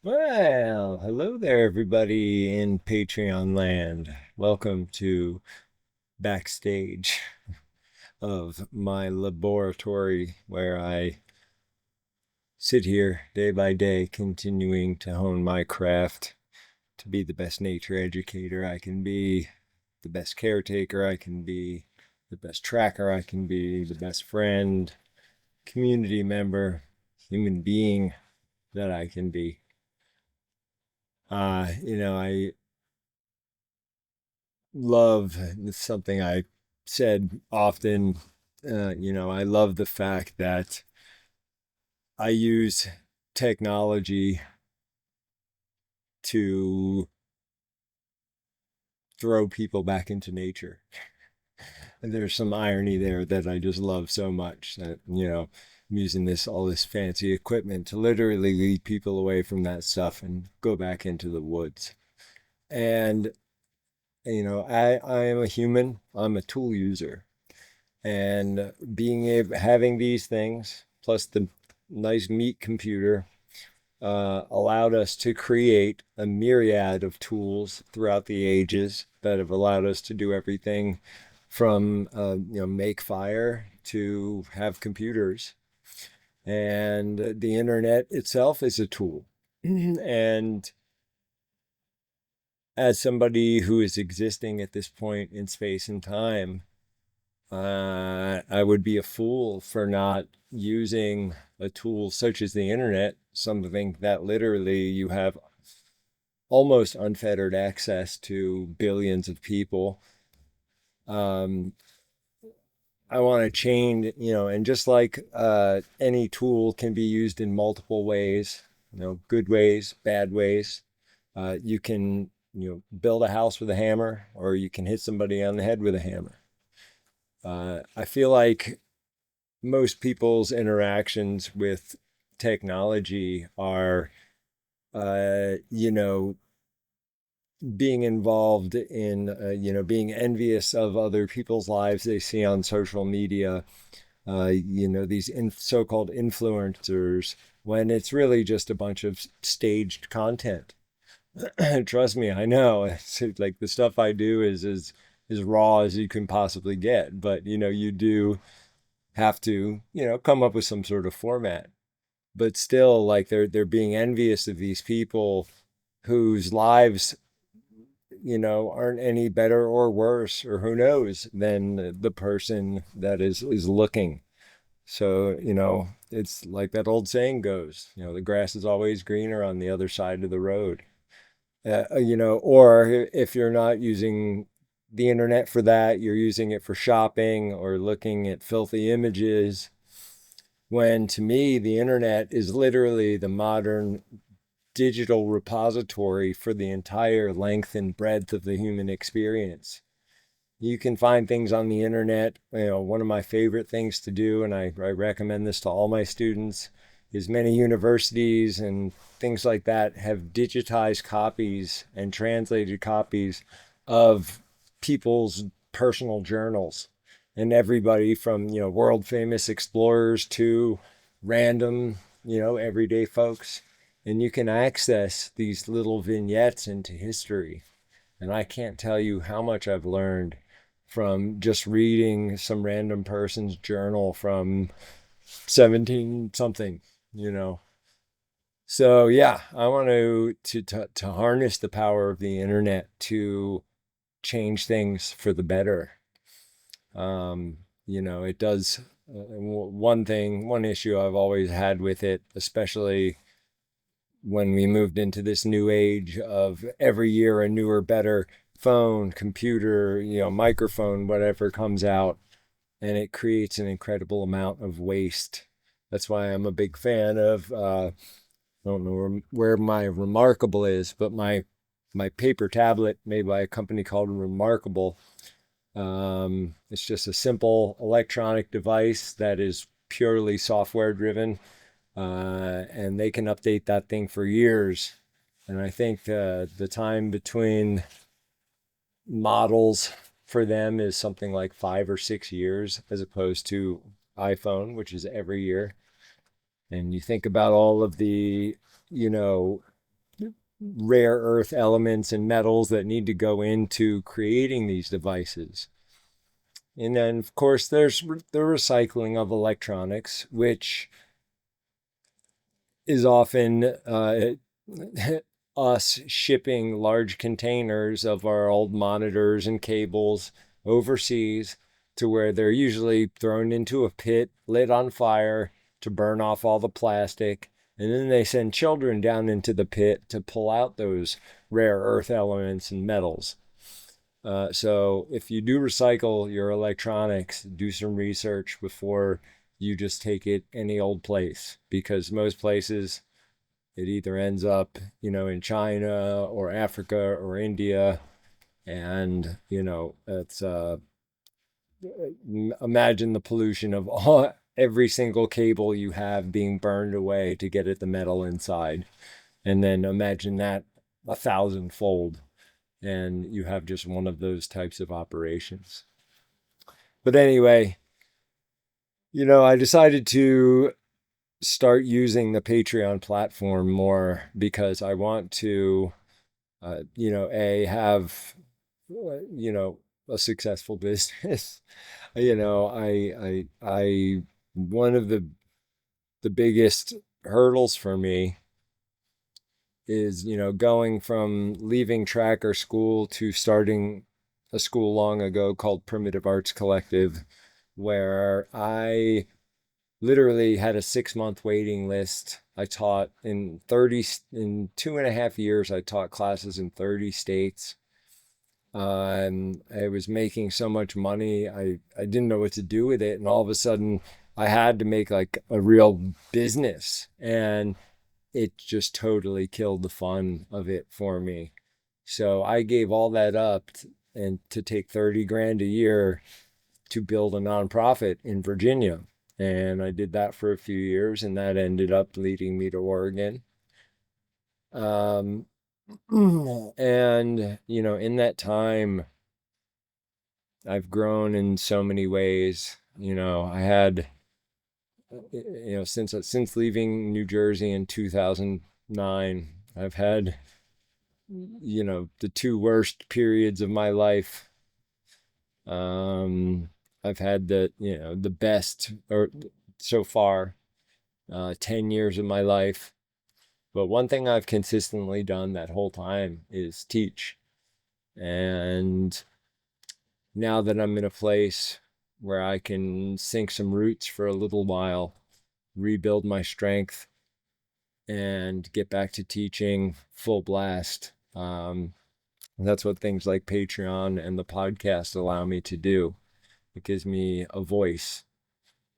Well, hello there, everybody in Patreon land. Welcome to backstage of my laboratory where I sit here day by day, continuing to hone my craft to be the best nature educator I can be, the best caretaker I can be, the best tracker I can be, the best friend, community member, human being that I can be. I love something I said often. I love the fact that I use technology to throw people back into nature. And there's some irony there that I just love so much that, I'm using all this fancy equipment to literally lead people away from that stuff and go back into the woods. And, I am a human, I'm a tool user. And being able having these things plus the nice meat computer allowed us to create a myriad of tools throughout the ages that have allowed us to do everything from make fire to have computers, and the internet itself is a tool. And as somebody who is existing at this point in space and time, I would be a fool for not using a tool such as the internet, something that literally you have almost unfettered access to billions of people. Um, I want to change, and just like any tool can be used in multiple ways, good ways, bad ways. You can, build a house with a hammer, or you can hit somebody on the head with a hammer. I feel like most people's interactions with technology are, uh, you know, being involved in, being envious of other people's lives they see on social media, these so-called influencers, when it's really just a bunch of staged content. Trust me, I know. It's like the stuff I do is as raw as you can possibly get, but you do have to, come up with some sort of format. But still, like they're being envious of these people whose lives, aren't any better or worse, or who knows, than the person that is looking. So, it's like that old saying goes, the grass is always greener on the other side of the road. Or if you're not using the internet for that, you're using it for shopping or looking at filthy images. When to me, the internet is literally the modern digital repository for the entire length and breadth of the human experience. You can find things on the internet. One of my favorite things to do, and I recommend this to all my students, is many universities and things like that have digitized copies and translated copies of people's personal journals. And everybody from, world famous explorers to random, everyday folks. And you can access these little vignettes into history. And I can't tell you how much I've learned from just reading some random person's journal from 17 something, you know. So yeah, I want to harness the power of the internet to change things for the better. It does. One issue I've always had with it, especially when we moved into this new age of every year a newer, better phone, computer, microphone, whatever comes out, and it creates an incredible amount of waste. That's why I'm a big fan of. I don't know where my Remarkable is, but my paper tablet made by a company called Remarkable. It's just a simple electronic device that is purely software driven, and they can update that thing for years. And I think the time between models for them is something like 5 or 6 years, as opposed to iPhone, which is every year. And you think about all of the, you know, rare earth elements and metals that need to go into creating these devices. And then, of course, there's the recycling of electronics, which is often us shipping large containers of our old monitors and cables overseas to where they're usually thrown into a pit, lit on fire to burn off all the plastic. And then they send children down into the pit to pull out those rare earth elements and metals. So if you do recycle your electronics, do some research before you just take it any old place, because most places it either ends up, in China or Africa or India. And, it's, imagine the pollution of every single cable you have being burned away to get at the metal inside. And then imagine that 1,000-fold. And you have just one of those types of operations. But anyway, I decided to start using the Patreon platform more because I want to, have, a successful business. I one of the biggest hurdles for me is, going from leaving tracker school to starting a school long ago called Primitive Arts Collective, where I literally had a 6-month waiting list. I taught in 2.5 years, I taught classes in 30 states. I was making so much money, I didn't know what to do with it. And all of a sudden, I had to make like a real business. And it just totally killed the fun of it for me. So I gave all that up and to take 30 grand a year to build a nonprofit in Virginia. And I did that for a few years, and that ended up leading me to Oregon. Um, and, in that time, I've grown in so many ways. I had, since leaving New Jersey in 2009, I've had, the two worst periods of my life. I've had the best or so far, 10 years of my life. But one thing I've consistently done that whole time is teach. And now that I'm in a place where I can sink some roots for a little while, rebuild my strength, and get back to teaching full blast. That's what things like Patreon and the podcast allow me to do. It gives me a voice,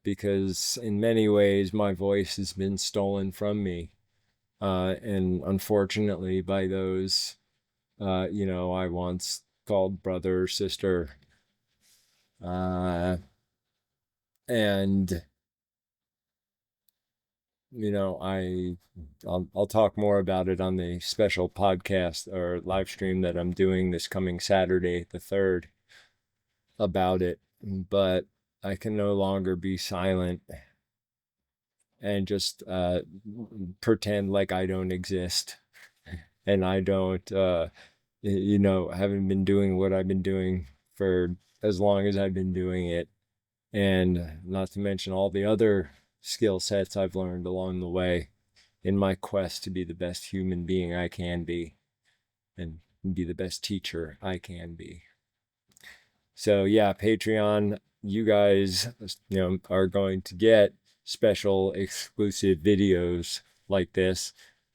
because in many ways my voice has been stolen from me. And unfortunately, by those, I once called brother or sister. And I'll talk more about it on the special podcast or live stream that I'm doing this coming Saturday, the 3rd, about it. But I can no longer be silent and just pretend like I don't exist, and I don't, haven't been doing what I've been doing for as long as I've been doing it. And not to mention all the other skill sets I've learned along the way in my quest to be the best human being I can be and be the best teacher I can be. So yeah, Patreon, you guys, are going to get special exclusive videos like this.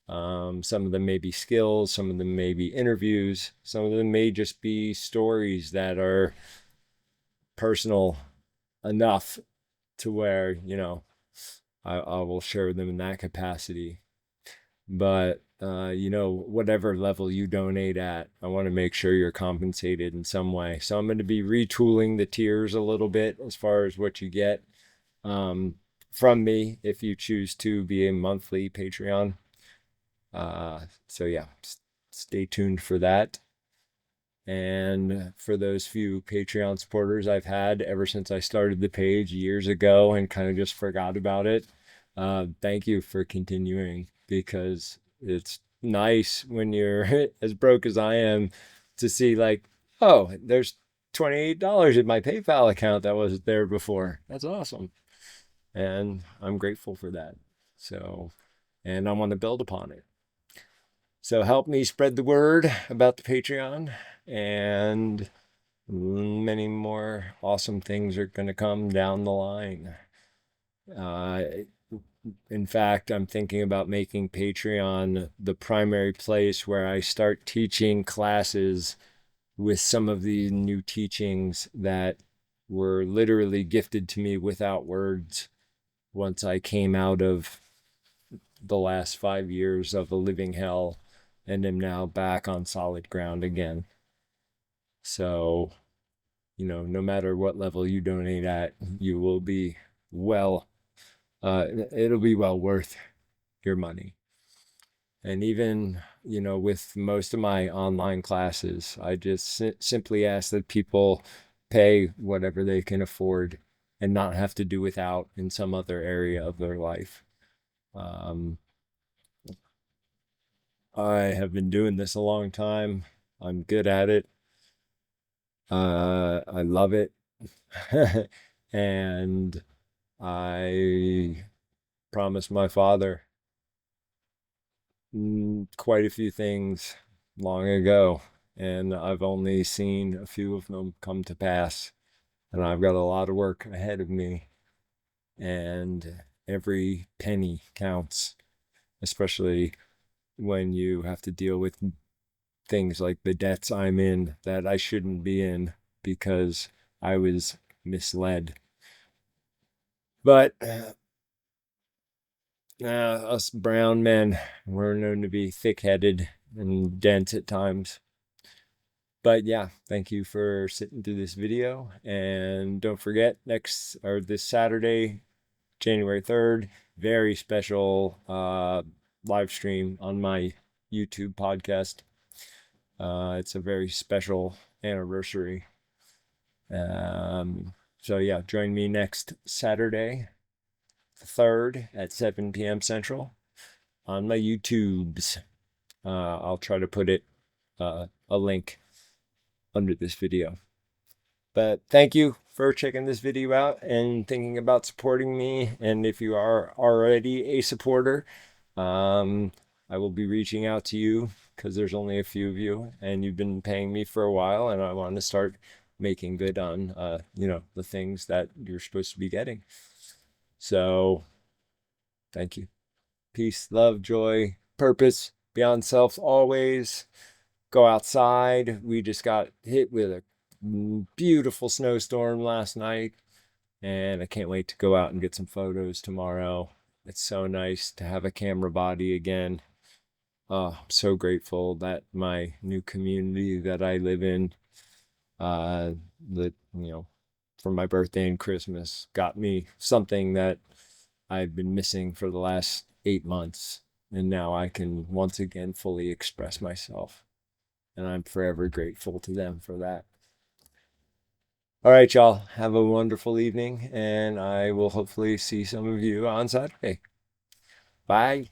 Some of them may be skills, some of them may be interviews, some of them may just be stories that are personal enough to where, I will share them in that capacity. But, whatever level you donate at, I want to make sure you're compensated in some way. So I'm going to be retooling the tiers a little bit as far as what you get from me if you choose to be a monthly Patreon. So yeah, stay tuned for that. And for those few Patreon supporters I've had ever since I started the page years ago and kind of just forgot about it, thank you for continuing, because it's nice when you're as broke as I am to see like, oh, there's $28 in my PayPal account that was there before. That's awesome. And I'm grateful for that. So, and I want to build upon it. So help me spread the word about the Patreon, and many more awesome things are going to come down the line. Uh, in fact, I'm thinking about making Patreon the primary place where I start teaching classes with some of the new teachings that were literally gifted to me without words once I came out of the last 5 years of a living hell and am now back on solid ground again. So, no matter what level you donate at, you will be it'll be well worth your money. And even, with most of my online classes, I just simply ask that people pay whatever they can afford and not have to do without in some other area of their life. I have been doing this a long time. I'm good at it. I love it. And I promised my father quite a few things long ago, and I've only seen a few of them come to pass. And I've got a lot of work ahead of me, and every penny counts, especially when you have to deal with things like the debts I'm in that I shouldn't be in because I was misled. But us brown men, we're known to be thick-headed and dense at times. But yeah, thank you for sitting through this video. And don't forget, this Saturday, January 3rd, very special live stream on my YouTube podcast. It's a very special anniversary. So yeah, join me next Saturday, the 3rd at 7 p.m. Central on my YouTubes. I'll try to put a link under this video. But thank you for checking this video out and thinking about supporting me. And if you are already a supporter, I will be reaching out to you because there's only a few of you and you've been paying me for a while, and I want to start making good on the things that you're supposed to be getting. So thank you. Peace, love, joy, purpose, beyond self always. Go outside. We just got hit with a beautiful snowstorm last night, and I can't wait to go out and get some photos tomorrow. It's so nice to have a camera body again. I'm so grateful that my new community that I live in, that, for my birthday and Christmas, got me something that I've been missing for the last 8 months. And now I can once again fully express myself. And I'm forever grateful to them for that. All right, y'all. Have a wonderful evening, and I will hopefully see some of you on Saturday. Bye.